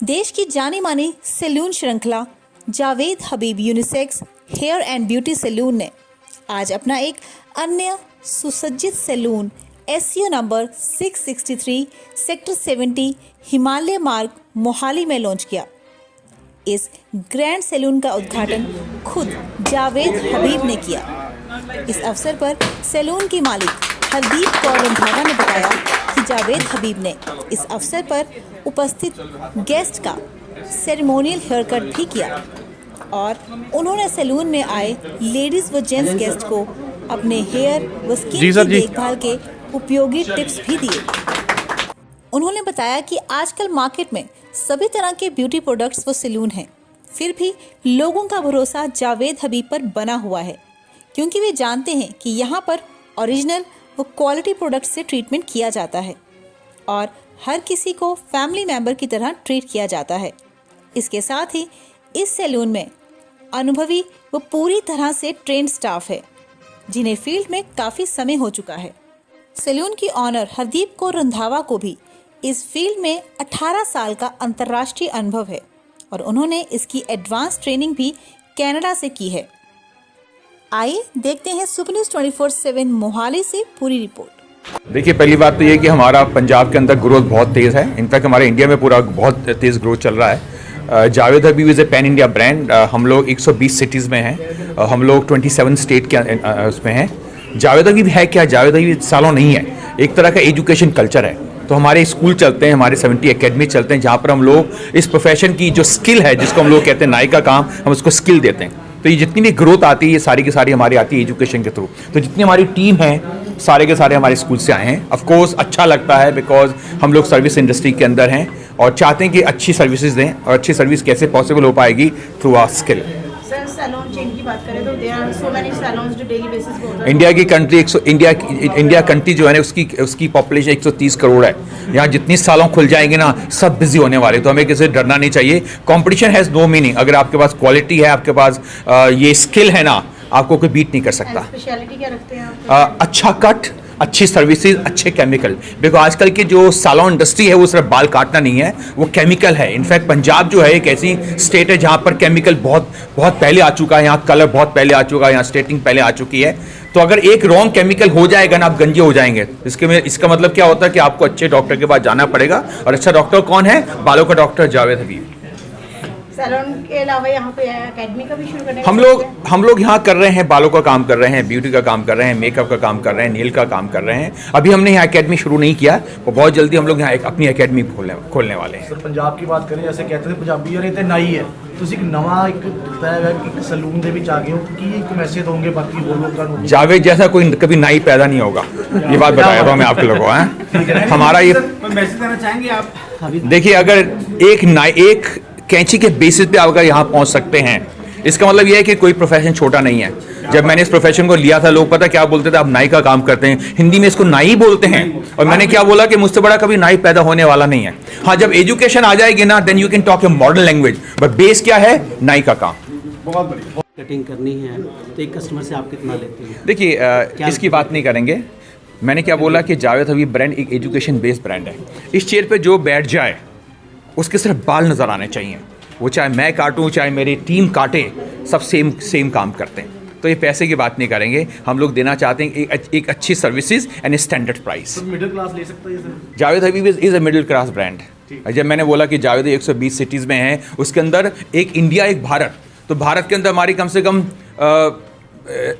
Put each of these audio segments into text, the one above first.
देश की जानी मानी सैलून श्रृंखला Javed Habib unisex hair and beauty salon ने आज अपना एक अन्य सुसज्जित salon SU number 663 sector 70 Himalaya Marg Mohali में लॉन्च किया। इस ग्रैंड सैलून का उद्घाटन खुद जावेद हबीब ने किया। इस अवसर पर सैलून की मालिक हरदीप कौर रंधावा ने बताया कि जावेद हबीब ने इस अवसर पर उपस्थित गेस्ट का सेरेमोनियल हेयर कट भी किया और उन्होंने सैलून में आए लेडीज व जेंट्स गेस्ट को अपने हेयर व स्किन की देखभाल के उपयोगी टिप्स भी दिए। उन्होंने बताया कि आजकल मार्केट में सभी तरह के ब्यूटी प्रोडक्ट्स व सैलून हैं, फिर भी लोगों का भरोसा जावेद हबीब पर बना हुआ है क्योंकि वे जानते हैं कि यहाँ पर ओरिजिनल व क्वालिटी प्रोडक्ट से ट्रीटमेंट किया जाता है और हर किसी को फैमिली मेंबर की तरह ट्रीट किया जाता है। इसके साथ ही इस सैलून में अनुभवी व पूरी तरह से ट्रेंड स्टाफ है जिन्हें फील्ड में काफ़ी समय हो चुका है। सैलून की ऑनर हरदीप कौर रंधावा को भी इस फील्ड में 18 साल का अंतर्राष्ट्रीय अनुभव है और उन्होंने इसकी एडवांस ट्रेनिंग भी कनाडा से की है। आइए देखते हैं सुपर न्यूज़ 24/7 मोहाली से पूरी रिपोर्ट। देखिए, पहली बात तो ये कि हमारा पंजाब के अंदर ग्रोथ बहुत तेज़ है। इनफैक्ट हमारे इंडिया में पूरा बहुत तेज़ ग्रोथ चल रहा है। Javed Habib is a pan India brand. हम लोग 120 सिटीज़ में हैं। हम लोग 27 स्टेट के उसमें हैं। जावेद हबीब है क्या? जावेद हबीब सैलून नहीं है, एक तरह का एजुकेशन कल्चर है। तो हमारे स्कूल चलते हैं, हमारे 70 एकेडमी चलते हैं जहाँ पर हम लोग इस प्रोफेशन की जो स्किल है, जिसको हम लोग कहते हैं नाई का काम, हम उसको स्किल देते हैं। तो ये जितनी भी ग्रोथ आती है ये सारी की सारी हमारी आती है एजुकेशन के थ्रू। तो जितनी हमारी टीम है सारे के सारे हमारे स्कूल से आए हैं। ऑफ कोर्स अच्छा लगता है बिकॉज हम लोग सर्विस इंडस्ट्री के अंदर हैं और चाहते हैं कि अच्छी सर्विसेज दें। और अच्छी सर्विस कैसे पॉसिबल हो पाएगी? Through our skill. Sir, salon chain की बात करें तो there are so many salons जो डेली बेसिस पे होता है। इंडिया की कंट्री इंडिया कंट्री जो है ना उसकी पॉपुलेशन 130 करोड़ है। यहाँ जितनी सालों खुल जाएंगे ना सब बिजी होने वाले। तो हमें किसी डरना नहीं चाहिए। Competition has no meaning. अगर आपके पास क्वालिटी है, आपके पास ये स्किल है ना, आपको कोई बीट नहीं कर सकता। स्पेशलिटी क्या रखते हैं आप? अच्छा कट, अच्छी सर्विसेज, अच्छे केमिकल। देखो आजकल की जो सैलून इंडस्ट्री है वो सिर्फ बाल काटना नहीं है, वो केमिकल है। इनफैक्ट पंजाब जो है एक ऐसी स्टेट है जहाँ पर केमिकल बहुत पहले आ चुका है। यहाँ कलर बहुत पहले आ चुका है, यहाँ स्ट्रेटनिंग पहले आ चुकी है। तो अगर एक रॉन्ग केमिकल हो जाएगा ना, आप गंजे हो जाएंगे। इसका मतलब क्या होता है कि आपको अच्छे डॉक्टर के पास जाना पड़ेगा। और अच्छा डॉक्टर कौन है? बालों का डॉक्टर जावेद हबीब। सैलून के अलावा यहाँ पे एकेडमी का भी शुरू करने का हम लोग यहाँ कर रहे हैं, बालों का काम कर रहे हैं, ब्यूटी का काम कर रहे हैं, मेकअप का काम कर रहे हैं, नेल का काम कर रहे हैं। अभी हमने यहाँ एकेडमी शुरू नहीं किया, वो बहुत जल्दी हम लोग यहाँ अपनी एकेडमी खोलने वाले हैं। सर, पंजाब की बात करें, जैसे कहते थे पंजाबी यार ये नाई है, ਤੁਸੀਂ ਇੱਕ ਨਵਾਂ ਇੱਕ सैलून ਦੇ ਵਿੱਚ आ गए हो कि एक मैसेज दोगे बाकी वो लोग का? जावेद जैसा कोई कभी नाई पैदा नहीं होगा, ये बात बताया था मैं आप लोगों को। हमारा ये मैसेज देना चाहेंगे आप? देखिए, अगर एक कैंची के बेसिस पे आप अगर यहाँ पहुँच सकते हैं, इसका मतलब ये है कि कोई प्रोफेशन छोटा नहीं है। जब मैंने इस प्रोफेशन को लिया था, लोग पता क्या बोलते थे? आप नाई का काम करते हैं, हिंदी में इसको नाई बोलते हैं। और मैंने क्या बोला कि मुझसे बड़ा कभी नाई पैदा होने वाला नहीं है। हाँ, जब एजुकेशन आ जाएगी ना, then you can talk a modern language, but base क्या है? नाई का काम। बहुत बढ़िया। कटिंग करनी है तो एक कस्टमर से आप कितना लेते हैं? देखिए, इसकी बात नहीं करेंगे। मैंने क्या बोला कि जावेद हबीब ब्रांड एक एजुकेशन बेस्ड ब्रांड है। इस चेयर पे जो बैठ जाए उसके सिर्फ बाल नज़र आने चाहिए। वो चाहे मैं काटूं, चाहे मेरी टीम काटे, सब सेम काम करते हैं। तो ये पैसे की बात नहीं करेंगे। हम लोग देना चाहते हैं एक अच्छी services and standard price. Middle class ले सकता है sir? Javed Habib is a middle class brand. जब मैंने बोला कि जावेद 120 सिटीज़ में है, उसके अंदर एक इंडिया एक भारत। तो भारत के अंदर हमारी कम से कम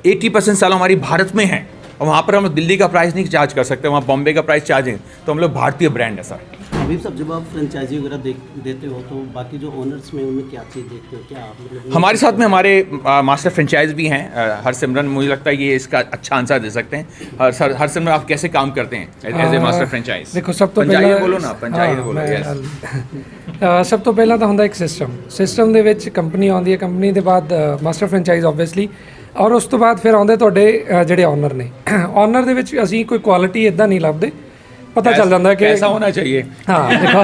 80% साल हमारी भारत में है। और वहाँ पर हम दिल्ली का प्राइस नहीं चार्ज कर सकते, वहाँ बॉम्बे का प्राइस चार्ज है। तो हम लोग भारतीय ब्रांड है सर। हबीब साहब, जब आप फ्रेंचाइजी वगैरह देते हो तो बाकी जो ओनर्स में उनमें क्या चीज़ देखते हो? क्या आप हमारे साथ में हमारे मास्टर फ्रेंचाइज भी हैं। हरसिमरन, मुझे लगता है ये इसका अच्छा आंसर दे सकते हैं। हरसिमरन, आप कैसे काम करते हैं एज ए मास्टर फ्रेंचाइज? देखो, सब तो पहला बोलो ना, पंचायत बोलो। यस, ਸਭ ਤੋਂ ਪਹਿਲਾਂ ਤਾਂ ਹੁੰਦਾ ਇੱਕ ਸਿਸਟਮ ਦੇ ਵਿੱਚ ਕੰਪਨੀ ਆਉਂਦੀ ਹੈ, ਕੰਪਨੀ ਦੇ ਬਾਅਦ ਮਾਸਟਰ ਫਰੈਂਚਾਈਜ਼ ਆਬਵੀਅਸਲੀ, ਔਰ ਉਸ ਤੋਂ ਬਾਅਦ ਫਿਰ ਆਉਂਦੇ ਤੁਹਾਡੇ ਜਿਹੜੇ ਓਨਰ ਨੇ। ਓਨਰ ਦੇ ਵਿੱਚ ਅਸੀਂ ਕੋਈ ਕੁਆਲਿਟੀ ਇਦਾਂ ਨਹੀਂ ਲੱਭਦੇ ਪਤਾ ਚੱਲ ਜਾਂਦਾ ਕਿ ऐसा होना चाहिए। ਹਾਂ ਦੇਖੋ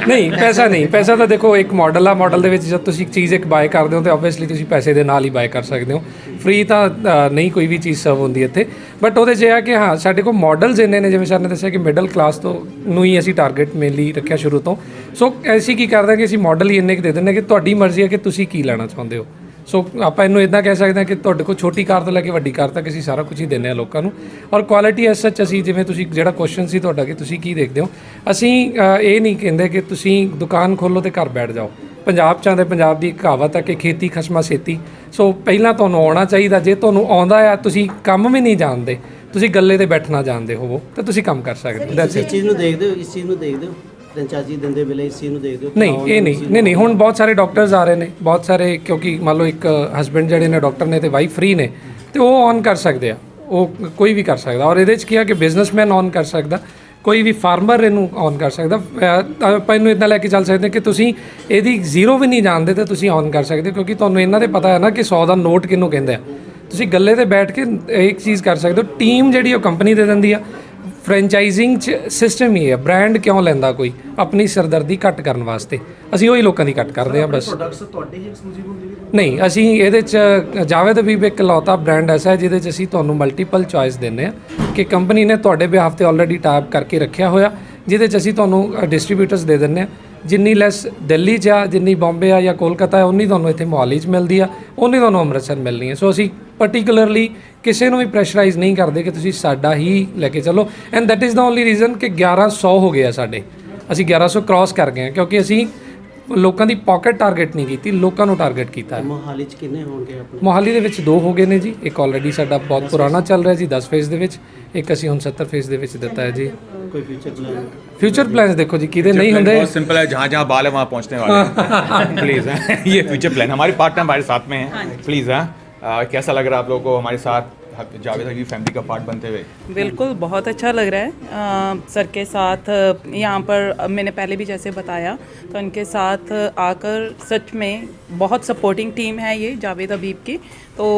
ਨਹੀਂ ਪੈਸਾ ਤਾਂ ਦੇਖੋ ਇੱਕ ਮਾਡਲ ਆ, ਮਾਡਲ ਦੇ ਵਿੱਚ ਜਦ ਤੁਸੀਂ ਚੀਜ਼ ਇੱਕ ਬਾਏ ਕਰਦੇ ਹੋ ਤਾਂ ਆਬਵੀਅਸਲੀ ਤੁਸੀਂ ਪੈਸੇ ਦੇ ਨਾਲ ਹੀ ਬਾਏ ਕਰ ਸਕਦੇ ਹੋ। ਫ੍ਰੀ ਤਾਂ ਨਹੀਂ ਕੋਈ ਵੀ ਚੀਜ਼ ਸਰਵ ਹੁੰਦੀ ਇੱਥੇ, ਬਟ ਉਹਦੇ 'ਚ ਇਹ ਆ ਕਿ ਹਾਂ ਸਾਡੇ ਕੋਲ ਮਾਡਲਸ ਇੰਨੇ ਨੇ, ਜਿਵੇਂ ਸਰ ਨੇ ਦੱਸਿਆ ਕਿ ਮਿਡਲ ਕਲਾਸ ਤੋਂ ਨੂੰ ਹੀ ਅਸੀਂ ਟਾਰਗੇਟ ਮੇਨਲੀ ਰੱਖਿਆ ਸ਼ੁਰੂ ਤੋਂ। ਸੋ ਅਸੀਂ ਕੀ ਕਰਦੇ ਹਾਂ ਕਿ ਅਸੀਂ ਮਾਡਲ ਹੀ ਇੰਨੇ ਕੁ ਦੇ ਦਿੰਦੇ ਕਿ ਤੁਹਾਡੀ ਮਰਜ਼ੀ ਹੈ ਕਿ ਤੁਸੀਂ ਕੀ ਲੈਣਾ ਚਾਹੁੰਦੇ ਹੋ। ਸੋ ਆਪਾਂ ਇਹਨੂੰ ਇੱਦਾਂ ਕਹਿ ਸਕਦੇ ਹਾਂ ਕਿ ਤੁਹਾਡੇ ਕੋਲ ਛੋਟੀ ਕਾਰ ਤੋਂ ਲੈ ਕੇ ਵੱਡੀ ਕਾਰ ਤੱਕ ਅਸੀਂ ਸਾਰਾ ਕੁਝ ਹੀ ਦਿੰਦੇ ਹਾਂ ਲੋਕਾਂ ਨੂੰ। ਔਰ ਕੁਆਲਿਟੀ ਐਸ ਸੱਚ ਅਸੀਂ, ਜਿਵੇਂ ਤੁਸੀਂ ਜਿਹੜਾ ਕੁਐਸਚਨ ਸੀ ਤੁਹਾਡਾ ਕਿ ਤੁਸੀਂ ਕੀ ਦੇਖਦੇ ਹੋ, ਅਸੀਂ ਇਹ ਨਹੀਂ ਕਹਿੰਦੇ ਕਿ ਤੁਸੀਂ ਦੁਕਾਨ ਖੋਲ੍ਹੋ ਤੇ ਘਰ ਬੈਠ ਜਾਓ। ਪੰਜਾਬ 'ਚ ਆਉਂਦੇ, ਪੰਜਾਬ ਦੀ ਇੱਕ ਕਹਾਵਤ ਹੈ ਕਿ ਖੇਤੀ ਖਸਮਾ ਛੇਤੀ। ਸੋ ਪਹਿਲਾਂ ਤੁਹਾਨੂੰ ਆਉਣਾ ਚਾਹੀਦਾ। ਜੇ ਤੁਹਾਨੂੰ ਆਉਂਦਾ ਆ, ਤੁਸੀਂ ਕੰਮ ਵੀ ਨਹੀਂ ਜਾਣਦੇ, ਤੁਸੀਂ ਗੱਲੇ ਤੇ ਬੈਠਣਾ ਜਾਣਦੇ ਹੋਵੋ ਤਾਂ ਤੁਸੀਂ ਕੰਮ ਕਰ ਸਕਦੇ ਹੋ। ਇਸ ਚੀਜ਼ ਨੂੰ ਦੇਖਦੇ ਹੋ, ਇਸ ਚੀਜ਼ ਨੂੰ ਦੇਖਦੇ ਹੋ ਫਰੈਂਚਾਈਜ਼ੀ ਦਿੰਦੇ ਵੇਲੇ, ਇਸ ਚੀਜ਼ ਨੂੰ ਦੇਖਦੇ ਹੋ? ਨਹੀਂ ਇਹ ਨਹੀਂ ਹੁਣ ਬਹੁਤ ਸਾਰੇ ਡਾਕਟਰਸ ਆ ਰਹੇ ਨੇ, ਬਹੁਤ ਸਾਰੇ, ਕਿਉਂਕਿ ਮੰਨ ਲਓ ਇੱਕ ਹਸਬੈਂਡ ਜਿਹੜੇ ਨੇ ਡਾਕਟਰ ਨੇ ਤੇ ਵਾਈਫ ਫ੍ਰੀ ਨੇ, ਤੇ ਉਹ ਔਨ ਕਰ ਸਕਦੇ ਆ, ਉਹ ਕੋਈ ਵੀ ਕਰ ਸਕਦਾ। ਔਰ ਇਹਦੇ 'ਚ ਕੀ ਆ ਕਿ ਬਿਜ਼ਨਸਮੈਨ ਔਨ ਕਰ ਸਕਦਾ, ਕੋਈ ਵੀ ਫਾਰਮਰ ਇਹਨੂੰ ਔਨ ਕਰ ਸਕਦਾ। ਆਪਾਂ ਇਹਨੂੰ ਇੱਦਾਂ ਲੈ ਕੇ ਚੱਲ ਸਕਦੇ ਕਿ ਤੁਸੀਂ ਇਹਦੀ ਜ਼ੀਰੋ ਵੀ ਨਹੀਂ ਜਾਣਦੇ ਤਾਂ ਤੁਸੀਂ ਔਨ ਕਰ ਸਕਦੇ, ਕਿਉਂਕਿ ਤੁਹਾਨੂੰ ਇਹਨਾਂ ਦੇ ਪਤਾ ਹੈ ਨਾ ਕਿ 100 ਦਾ ਨੋਟ ਕਿਹਨੂੰ ਕਹਿੰਦੇ ਆ। ਤੁਸੀਂ ਗੱਲੇ ਤੇ ਬੈਠ ਕੇ ਇੱਕ ਚੀਜ਼ ਕਰ ਸਕਦੇ ਹੋ। ਟੀਮ ਜਿਹੜੀ ਉਹ ਕੰਪਨੀ ਦੇ ਦਿੰਦੀ ਆ। ਫਰੈਂਚਾਈਜ਼ਿੰਗ 'ਚ ਸਿਸਟਮ ਹੀ ਹੈ, ਬ੍ਰਾਂਡ ਕਿਉਂ ਲੈਂਦਾ ਕੋਈ? ਆਪਣੀ ਸਰਦਰਦੀ ਘੱਟ ਕਰਨ ਵਾਸਤੇ। ਅਸੀਂ ਉਹੀ ਲੋਕਾਂ ਦੀ ਘੱਟ ਕਰਦੇ ਹਾਂ ਬਸ। ਪ੍ਰੋਡਕਟਸ ਤੁਹਾਡੇ ਹੀ ਐਕਸਕਲੂਸਿਵ ਹੁੰਦੇ ਨੇ? ਨਹੀਂ, ਅਸੀਂ ਇਹਦੇ 'ਚ ਜਾਵੇਦ ਹਬੀਬ ਇੱਕ ਇਕਲੌਤਾ ਬ੍ਰਾਂਡ ਐਸਾ ਹੈ ਜਿਹਦੇ 'ਚ ਅਸੀਂ ਤੁਹਾਨੂੰ ਮਲਟੀਪਲ ਚੋਇਸ ਦਿੰਦੇ ਹਾਂ ਕਿ ਕੰਪਨੀ ਨੇ ਤੁਹਾਡੇ ਬਿਹਾਫ ਤੇ ਆਲਰੇਡੀ ਟਾਈਪ ਕਰਕੇ ਰੱਖਿਆ ਹੋਇਆ, ਜਿਹਦੇ 'ਚ ਅਸੀਂ ਤੁਹਾਨੂੰ ਡਿਸਟਰੀਬਿਊਟਰਸ ਦੇ ਦਿੰਦੇ ਹਾਂ। ਜਿੰਨੀ ਲੈਸ ਦਿੱਲੀ 'ਚ ਆ, ਜਿੰਨੀ ਬੰਬੇ ਆ ਜਾਂ ਕੋਲਕਾਤਾ ਹੈ, ਉਨੀ ਤੁਹਾਨੂੰ ਇੱਥੇ ਮੋਹਾਲੀ 'ਚ ਮਿਲਦੀ ਆ, ਉਨੀ ਤੁਹਾਨੂੰ ਅੰਮ੍ਰਿਤਸਰ ਮਿਲਣੀ ਹੈ। ਸੋ ਅਸੀਂ ਪਰਟੀਕੂਲਰਲੀ ਕਿਸੇ ਨੂੰ ਵੀ ਪ੍ਰੈਸ਼ਰਾਈਜ਼ ਨਹੀਂ ਕਰਦੇ ਕਿ ਤੁਸੀਂ ਸਾਡਾ ਹੀ ਲੈ ਕੇ ਚੱਲੋ। And that is the only reason ਕਿ 1100 ਹੋ ਗਿਆ ਸਾਡੇ, ਅਸੀਂ 1100 ਕ੍ਰਾਸ ਕਰ ਗਏ ਹਾਂ, ਕਿਉਂਕਿ ਅਸੀਂ ਲੋਕਾਂ ਦੀ ਪਾਕਟ ਟਾਰਗੇਟ ਨਹੀਂ ਕੀਤੀ, ਲੋਕਾਂ ਨੂੰ ਟਾਰਗੇਟ ਕੀਤਾ ਹੈ। ਮੋਹਾਲੀ 'ਚ ਕਿੰਨੇ ਹੋਣਗੇ ਆਪਣੇ? ਮੋਹਾਲੀ ਦੇ ਵਿੱਚ 2 ਹੋ ਗਏ ਨੇ ਜੀ। ਇੱਕ ਆਲਰੇਡੀ ਸਾਡਾ ਬਹੁਤ ਪੁਰਾਣਾ ਚੱਲ ਰਿਹਾ ਜੀ 10 ਫੇਜ਼ ਦੇ ਵਿੱਚ, ਇੱਕ ਅਸੀਂ ਹੁਣ 70 ਫੇਜ਼ ਦੇ ਵਿੱਚ ਦਿੱਤਾ ਹੈ ਜੀ। ਕੋਈ ਫਿਊਚਰ ਪਲਾਨ? ਫਿਊਚਰ ਪਲਾਨਸ ਦੇਖੋ ਜੀ ਕਿਹਦੇ नहीं होंगे। बहुत सिंपल है, जहाँ जहाँ बाल है वहाँ पहुँचने वाले हैं। प्लीज़ ये फ्यूचर प्लान, हमारे पार्टनर हमारे साथ में हैं। प्लीज़ कैसा लग रहा है आप लोगों को हमारे साथ जावेद हबीब फैमिली का पार्ट बनते हुए? बिल्कुल बहुत अच्छा लग रहा है सर के साथ यहाँ पर। मैंने पहले भी जैसे बताया तो उनके साथ आकर सच में बहुत सपोर्टिंग टीम है ये जावेद हबीब की, तो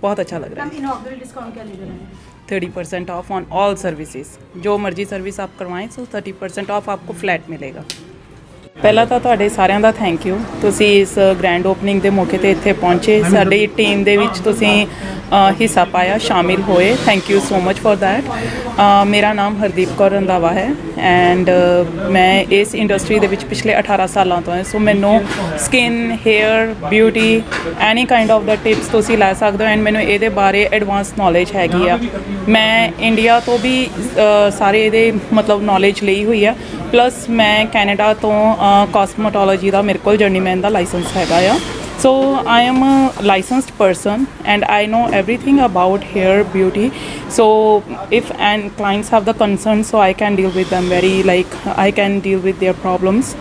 बहुत अच्छा लग रहा है। इनॉग्रल डिस्काउंट क्या ले रहे हैं? 30% ऑफ ऑन ऑल सर्विसेज, जो मर्जी सर्विस आप करवाएं सो 30% ऑफ आपको फ्लैट मिलेगा। ਪਹਿਲਾਂ ਤਾਂ ਤੁਹਾਡੇ ਸਾਰਿਆਂ ਦਾ ਥੈਂਕ ਯੂ, ਤੁਸੀਂ ਇਸ ਗ੍ਰੈਂਡ ਓਪਨਿੰਗ ਦੇ ਮੌਕੇ ਤੇ ਇੱਥੇ ਪਹੁੰਚੇ, ਸਾਡੀ ਟੀਮ ਦੇ ਵਿੱਚ ਤੁਸੀਂ ਹਿੱਸਾ ਪਾਇਆ, ਸ਼ਾਮਿਲ ਹੋਏ। Thank you so much for that. ਮੇਰਾ ਨਾਮ ਹਰਦੀਪ ਕੌਰ ਰੰਧਾਵਾ ਹੈ ਐਂਡ ਮੈਂ ਇਸ ਇੰਡਸਟਰੀ ਦੇ ਵਿੱਚ ਪਿਛਲੇ 18 ਸਾਲਾਂ ਤੋਂ ਹਾਂ। ਸੋ ਮੈਨੂੰ skin, hair, beauty, any kind of ਦਾ ਟਿਪਸ ਤੁਸੀਂ ਲੈ ਸਕਦੇ ਹੋ ਐਂਡ ਮੈਨੂੰ ਇਹਦੇ ਬਾਰੇ ਐਡਵਾਂਸ ਨੌਲੇਜ ਹੈਗੀ ਆ। ਮੈਂ ਇੰਡੀਆ ਤੋਂ ਵੀ ਸਾਰੇ ਇਹਦੇ ਮਤਲਬ ਨੌਲੇਜ ਲਈ ਹੋਈ ਆ, ਪਲੱਸ ਮੈਂ ਕੈਨੇਡਾ ਤੋਂ ਕਾਸਮੋਟੋਲੋਜੀ ਦਾ ਮੇਰੇ ਕੋਲ ਜਰਨੀਮੈਨ ਦਾ ਲਾਇਸੈਂਸ ਹੈਗਾ ਆ। So I am a licensed person and I know everything about hair beauty. So if and clients have the concerns, so I can deal with them very, like I can deal with their problems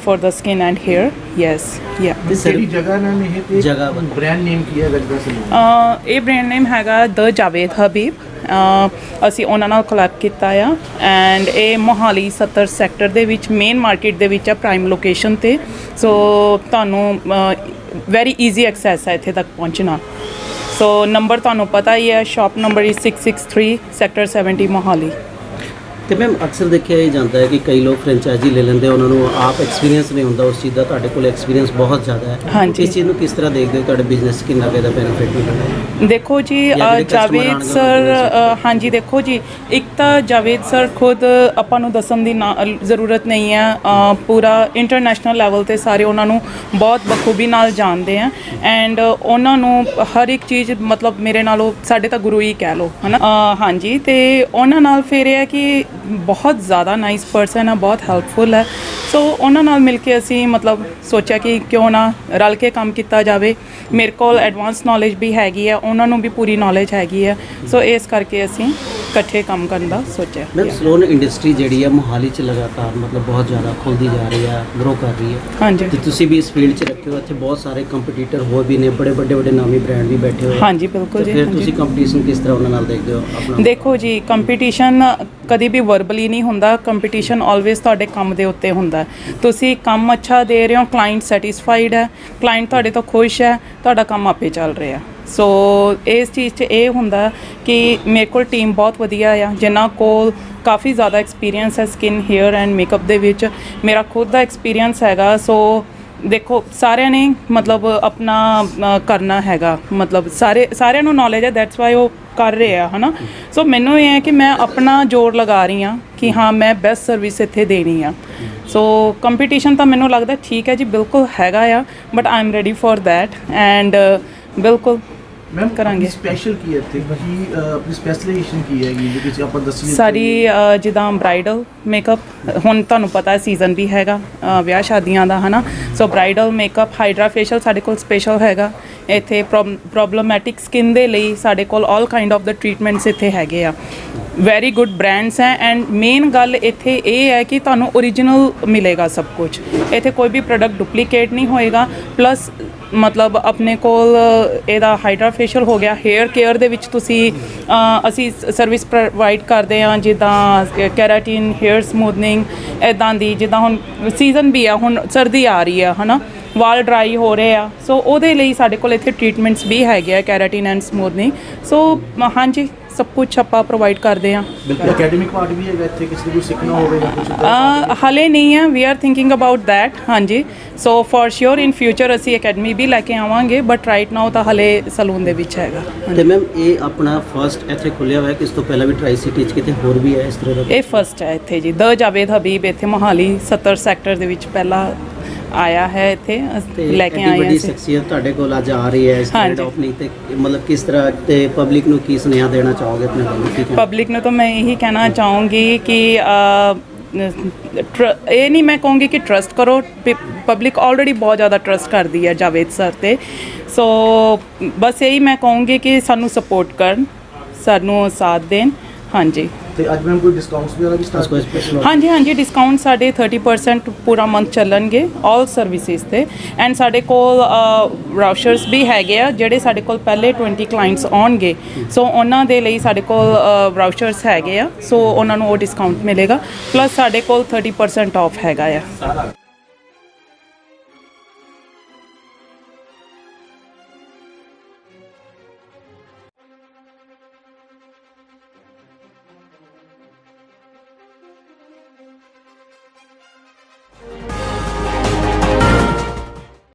for the skin and hair. Yes, yeah. ਕਿਹੜੀ ਜਗ੍ਹਾ ਨਾਮ ਇਹ ਤੇ ਜਗ੍ਹਾ brand name ਕੀ ਹੈ ਲੱਗਦਾ salon? ਇਹ brand name ਹੈਗਾ ਦ ਜਾਵੇਦ ਹਬੀਬ। ਅਸੀਂ ਉਹਨਾਂ ਨਾਲ ਕੋਲੈਬ ਕੀਤਾ ਆ ਐਂਡ ਇਹ ਮੋਹਾਲੀ 70 ਸੈਕਟਰ ਦੇ ਵਿੱਚ ਮੇਨ ਮਾਰਕੀਟ ਦੇ ਵਿੱਚ ਆ, ਪ੍ਰਾਈਮ ਲੋਕੇਸ਼ਨ 'ਤੇ। ਸੋ ਤੁਹਾਨੂੰ ਵੈਰੀ ਈਜ਼ੀ ਐਕਸੈਸ ਹੈ ਇੱਥੇ ਤੱਕ ਪਹੁੰਚਣਾ। ਸੋ ਨੰਬਰ ਤੁਹਾਨੂੰ ਪਤਾ ਹੀ ਹੈ, shop number is 663 sector 70 Mohali. ਤੇ ਮੈਮ ਅਕਸਰ ਦੇਖਿਆ ਇਹ ਜਾਂਦਾ ਹੈ ਕਿ ਕਈ ਲੋਕ ਫਰੈਂਚਾਈਜ਼ੀ ਲੈ ਲੈਂਦੇ, ਉਹਨਾਂ ਨੂੰ ਆਪ ਐਕਸਪੀਰੀਅੰਸ ਨਹੀਂ ਹੁੰਦਾ ਉਸ ਚੀਜ਼ ਦਾ। ਤੁਹਾਡੇ ਕੋਲ ਐਕਸਪੀਰੀਅੰਸ ਬਹੁਤ ਜ਼ਿਆਦਾ ਹੈ। ਹਾਂਜੀ। ਇਸ ਚੀਜ਼ ਨੂੰ ਕਿਸ ਤਰ੍ਹਾਂ ਦੇਖਦੇ ਹੋ? ਤੁਹਾਡੇ ਬਿਜ਼ਨਸ ਕਿੰਨਾ ਕੁ ਇਹਦਾ ਬੈਨੀਫਿਟ ਮਿਲਦਾ? ਦੇਖੋ ਜੀ ਜਿਹੜੇ customer ਜਾਵੇਦ ਆਉਣਗੇ ਸਰ, ਉਹਨਾਂ ਹਾਂਜੀ ਦੇਖੋ ਜੀ, ਇੱਕ ਤਾਂ ਜਾਵੇਦ ਸਰ ਖੁਦ ਆਪਾਂ ਨੂੰ ਦੱਸਣ ਦੀ ਜ਼ਰੂਰਤ ਨਹੀਂ ਹੈ, ਪੂਰਾ ਇੰਟਰਨੈਸ਼ਨਲ ਲੈਵਲ 'ਤੇ ਸਾਰੇ ਉਹਨਾਂ ਨੂੰ ਬਹੁਤ ਬਖੂਬੀ ਨਾਲ ਜਾਣਦੇ ਆ ਐਂਡ ਉਹਨਾਂ ਨੂੰ ਹਰ ਇੱਕ ਚੀਜ਼ ਮਤਲਬ ਮੇਰੇ ਨਾਲੋਂ ਸਾਡੇ ਤਾਂ ਗੁਰੂ ਹੀ ਕਹਿ ਲਓ, ਹੈ ਨਾ। ਹਾਂਜੀ, ਅਤੇ ਉਹਨਾਂ ਨਾਲ ਫਿਰ ਇਹ ਹੈ ਕਿ ਬਹੁਤ ਜ਼ਿਆਦਾ ਨਾਈਸ ਪਰਸਨ ਹੈ, ਬਹੁਤ ਹੈਲਪਫੁਲ ਹੈ। ਸੋ ਉਹਨਾਂ ਨਾਲ ਮਿਲ ਕੇ ਅਸੀਂ ਮਤਲਬ ਸੋਚਿਆ ਕਿ ਕਿਉਂ ਨਾ ਰਲ ਕੇ ਕੰਮ ਕੀਤਾ ਜਾਵੇ। ਮੇਰੇ ਕੋਲ ਐਡਵਾਂਸ ਨੌਲੇਜ ਵੀ ਹੈਗੀ ਆ, ਉਹਨਾਂ ਨੂੰ ਵੀ ਪੂਰੀ ਨੌਲੇਜ ਹੈਗੀ ਆ। ਸੋ ਇਸ ਕਰਕੇ ਅਸੀਂ ਇਕੱਠੇ ਕੰਮ ਕਰਨ ਦਾ ਸੋਚਿਆ। ਮੈਮ ਸਲੂਨ ਇੰਡਸਟਰੀ ਜਿਹੜੀ ਹੈ ਮੋਹਾਲੀ 'ਚ ਲਗਾਤਾਰ ਮਤਲਬ ਬਹੁਤ ਜ਼ਿਆਦਾ ਖੁੱਲਦੀ ਜਾ ਰਹੀ ਹੈ, ਗਰੋ ਕਰ ਰਹੀ ਹੈ। ਹਾਂਜੀ ਤੇ ਤੁਸੀਂ ਵੀ ਇਸ ਫੀਲਡ 'ਚ ਰੱਖੇ ਹੋ, ਇੱਥੇ ਬਹੁਤ ਸਾਰੇ ਕੰਪੀਟੀਟਰ ਹੋਰ ਵੀ ਨੇ, ਬੜੇ ਵੱਡੇ ਨਾਮੀ ਬ੍ਰਾਂਡ ਵੀ ਬੈਠੇ ਹੋਏ। ਹਾਂਜੀ ਬਿਲਕੁਲ ਜੀ। ਫਿਰ ਹਾਂਜੀ। ਤੁਸੀਂ ਕੰਪੀਟੀਸ਼ਨ ਕਿਸ ਤਰ੍ਹਾਂ ਉਹਨਾਂ ਨਾਲ ਦੇਖਦੇ ਹੋ ਆਪਣਾ? ਦੇਖੋ ਜੀ, ਕੰਪੀਟੀਸ਼ਨ ਕਦੀ ਵੀ ਵਰਬਲੀ ਨਹੀਂ ਹੁੰਦਾ, ਕੰਪੀਟੀਸ਼ਨ ਆਲਵੇਜ਼ ਤੁਹਾਡੇ ਕੰਮ ਦੇ ਉੱਤੇ ਹੁੰਦਾ। ਤੁਸੀਂ ਕੰਮ ਅੱਛਾ ਦੇ ਰਹੇ ਹੋ, ਕਲਾਇੰਟ ਸੈਟੀਸਫਾਈਡ ਹੈ, ਕਲਾਇੰਟ ਤੁਹਾਡੇ ਤੋਂ ਖੁਸ਼ ਹੈ, ਤੁਹਾਡਾ ਕੰਮ ਆਪੇ ਚੱਲ ਰਿਹਾ। ਸੋ ਇਸ ਚੀਜ਼ 'ਚ ਇਹ ਹੁੰਦਾ ਕਿ ਮੇਰੇ ਕੋਲ ਟੀਮ ਬਹੁਤ ਵਧੀਆ ਆ, ਜਿਨ੍ਹਾਂ ਕੋਲ ਕਾਫੀ ਜ਼ਿਆਦਾ ਐਕਸਪੀਰੀਅੰਸ ਹੈ ਸਕਿਨ ਹੇਅਰ ਐਂਡ ਮੇਕਅਪ ਦੇ ਵਿੱਚ। ਮੇਰਾ ਖੁਦ ਦਾ ਐਕਸਪੀਰੀਅੰਸ ਹੈਗਾ। ਸੋ ਦੇਖੋ ਸਾਰਿਆਂ ਨੇ ਮਤਲਬ ਆਪਣਾ ਕਰਨਾ ਹੈਗਾ, ਮਤਲਬ ਸਾਰਿਆਂ ਨੂੰ ਨੌਲੇਜ ਹੈ, ਦੈਟਸ ਵਾਈ ਉਹ ਕਰ ਰਹੇ ਆ, ਹੈ ਨਾ। ਸੋ ਮੈਨੂੰ ਇਹ ਹੈ ਕਿ ਮੈਂ ਆਪਣਾ ਜ਼ੋਰ ਲਗਾ ਰਹੀ ਹਾਂ ਕਿ ਹਾਂ ਮੈਂ ਬੈਸਟ ਸਰਵਿਸ ਇੱਥੇ ਦੇਣੀ ਆ। ਸੋ ਕੰਪੀਟੀਸ਼ਨ ਤਾਂ ਮੈਨੂੰ ਲੱਗਦਾ ਠੀਕ ਹੈ ਜੀ, ਬਿਲਕੁਲ ਹੈਗਾ ਆ, but I am ready for that and ਬਿਲਕੁਲ ਮੈਮ ਕਰਾਂਗੇ। ਸਪੈਸ਼ਲ ਕੀ ਹੈ ਇੱਥੇ, ਕੀ ਆਪਣੀ ਸਪੈਸ਼ਲਾਈਜੇਸ਼ਨ ਕੀ ਹੈਗੀ ਜਿਹਦੇ ਵਿੱਚ ਆਪਾਂ ਦੱਸੀਏ? ਸਾਡੀ ਜਿੱਦਾਂ ਬ੍ਰਾਈਡਲ ਮੇਕਅਪ, ਹੁਣ ਤੁਹਾਨੂੰ ਪਤਾ ਸੀਜ਼ਨ ਵੀ ਹੈਗਾ ਵਿਆਹ ਸ਼ਾਦੀਆਂ ਦਾ, ਹੈ ਨਾ। ਸੋ ਬ੍ਰਾਈਡਲ ਮੇਕਅਪ, ਹਾਈਡਰਾ ਫੇਸ਼ੀਅਲ ਸਾਡੇ ਕੋਲ ਸਪੈਸ਼ਲ ਹੈਗਾ ਇੱਥੇ। ਪ੍ਰੋਬਲਮੈਟਿਕ ਸਕਿਨ ਦੇ ਲਈ ਸਾਡੇ ਕੋਲ ਆਲ ਕਾਈਂਡ ਆਫ ਦਾ ਟਰੀਟਮੈਂਟਸ ਇੱਥੇ ਹੈਗੇ ਆ। ਵੈਰੀ ਗੁੱਡ ਬ੍ਰਾਂਡਸ ਹੈ ਐਂਡ ਮੇਨ ਗੱਲ ਇੱਥੇ ਇਹ ਹੈ ਕਿ ਤੁਹਾਨੂੰ ਓਰੀਜਨਲ ਮਿਲੇਗਾ ਸਭ ਕੁਝ। ਇੱਥੇ ਕੋਈ ਵੀ ਪ੍ਰੋਡਕਟ ਡੁਪਲੀਕੇਟ ਨਹੀਂ ਹੋਏਗਾ। ਪਲੱਸ ਮਤਲਬ ਆਪਣੇ ਕੋਲ ਇਹਦਾ ਹਾਈਡਰਾ ਫੇਸ਼ੀਅਲ ਹੋ ਗਿਆ, ਹੇਅਰ ਕੇਅਰ ਦੇ ਵਿੱਚ ਅਸੀਂ ਸਰਵਿਸ ਪ੍ਰੋਵਾਈਡ ਕਰਦੇ ਹਾਂ, ਜਿੱਦਾਂ ਕੈਰਾਟਿਨ, ਹੇਅਰ ਸਮੂਥਨਿੰਗ, ਇੱਦਾਂ ਦੀ। ਜਿੱਦਾਂ ਹੁਣ ਸੀਜ਼ਨ ਵੀ ਆ, ਹੁਣ ਸਰਦੀ ਆ ਰਹੀ ਆ, ਹੈ ਨਾ, ਵਾਲ ਡਰਾਈ ਹੋ ਰਹੇ ਆ। ਸੋ ਉਹਦੇ ਲਈ ਸਾਡੇ ਕੋਲ ਇੱਥੇ ਟਰੀਟਮੈਂਟਸ ਵੀ ਹੈਗੇ ਆ, ਕੈਰਾਟਿਨ ਐਂਡ ਸਮੂਥਨਿੰਗ। ਸੋ ਹਾਂਜੀ, ਸਭ ਕੁਝ ਆਪਾਂ ਪ੍ਰੋਵਾਈਡ ਕਰਦੇ ਹਾਂ। ਬਿਲਕੁਲ ਅਕੈਡਮਿਕ ਪਾਰਟ ਵੀ ਹੈਗਾ ਇੱਥੇ, ਕਿਸੇ ਨੂੰ ਕੋਈ ਸਿੱਖਣਾ ਹੋਵੇ ਜਾਂ ਕੁਝ? ਹਾਲੇ ਨਹੀਂ ਹੈ, we are thinking about that. ਹਾਂਜੀ, so for sure in future ਅਸੀਂ ਅਕੈਡਮੀ ਵੀ ਲੈ ਕੇ ਆਵਾਂਗੇ, ਬਟ ਰਾਈਟ ਨਾਓ ਤਾਂ ਹਲੇ ਸਲੂਨ ਦੇ ਵਿੱਚ ਹੈਗਾ। ਤੇ ਮੈਮ ਇਹ ਆਪਣਾ ਫਰਸਟ ਇੱਥੇ ਖੁੱਲਿਆ ਹੋਇਆ ਕਿ ਇਸ ਤੋਂ ਪਹਿਲਾਂ ਵੀ ਟਰਾਈ ਸਿਟੀ 'ਚ ਕਿਤੇ ਹੋਰ ਵੀ ਹੈ ਇਸ ਤਰ੍ਹਾਂ ਦਾ? ਇਹ ਫਸਟ ਹੈ ਇੱਥੇ ਜੀ, ਦ ਜਾਵੇਦ ਹਬੀਬ ਇੱਥੇ ਮੋਹਾਲੀ 70 ਸੈਕਟਰ ਦੇ ਵਿੱਚ ਪਹਿਲਾ ਆਇਆ ਹੈ। ਇੱਥੇ ਲੈ ਕੇ ਆਏ ਬੜੀ ਅਸੀਂ। ਸ਼ਖਸੀਅਤ ਤੁਹਾਡੇ ਕੋਲ ਅੱਜ ਆ ਰਹੀ ਹੈ ਇਸ ਹਾਂਜੀ। ਗ੍ਰੈਂਡ ਓਪਨਿੰਗ ਤੇ, ਮਤਲਬ ਕਿਸ ਤਰ੍ਹਾਂ ਤੇ ਪਬਲਿਕ ਨੂੰ ਕੀ ਸੁਨੇਹਾ ਦੇਣਾ ਚਾਹੋਗੇ ਆਪਣੇ ਵੱਲੋਂ? ਠੀਕ ਹੈ। ਪਬਲਿਕ ਨੂੰ ਤਾਂ ਮੈਂ ਇਹੀ ਕਹਿਣਾ ਚਾਹੂੰਗੀ ਕਿ ਇਹ ਨਹੀਂ ਮੈਂ ਕਹੂੰਗੀ ਕਿ ਟਰਸਟ ਕਰੋ, ਪਬਲਿਕ ਆਲਰੇਡੀ ਬਹੁਤ ਜ਼ਿਆਦਾ ਟਰਸਟ ਕਰਦੀ ਹੈ ਜਾਵੇਦ ਸਰ 'ਤੇ। ਸੋ ਬਸ ਇਹੀ ਮੈਂ ਕਹੂੰਗੀ ਕਿ ਸਾਨੂੰ ਸਪੋਰਟ ਕਰਨ, ਸਾਨੂੰ ਸਾਥ ਦੇਣ। ਹਾਂਜੀ, ਤੇ ਅੱਜ ਮੈਮ ਕੋਈ ਡਿਸਕਾਊਂਟਸ ਵਗੈਰਾ ਵੀ ਸਟਾਰਟ? ਕੋਈ ਸਪੈਸ਼ਲ ਹਾਂਜੀ ਡਿਸਕਾਊਂਟ ਸਾਡੇ 30% ਪੂਰਾ ਮੰਥ ਚੱਲਣਗੇ ਆਲ ਸਰਵਿਸਿਜ਼ 'ਤੇ। ਐਂਡ ਸਾਡੇ ਕੋਲ ਵਾਊਚਰਸ ਵੀ ਹੈਗੇ ਆ, ਜਿਹੜੇ ਸਾਡੇ ਕੋਲ ਪਹਿਲੇ 20 ਕਲਾਇੰਟਸ ਆਉਣਗੇ, ਸੋ ਉਹਨਾਂ ਦੇ ਲਈ ਸਾਡੇ ਕੋਲ ਵਾਊਚਰਸ ਹੈਗੇ ਆ। ਸੋ ਉਹਨਾਂ ਨੂੰ ਉਹ ਡਿਸਕਾਊਂਟ ਮਿਲੇਗਾ, ਪਲੱਸ ਸਾਡੇ ਕੋਲ 30% ਆਫ ਹੈਗਾ ਆ।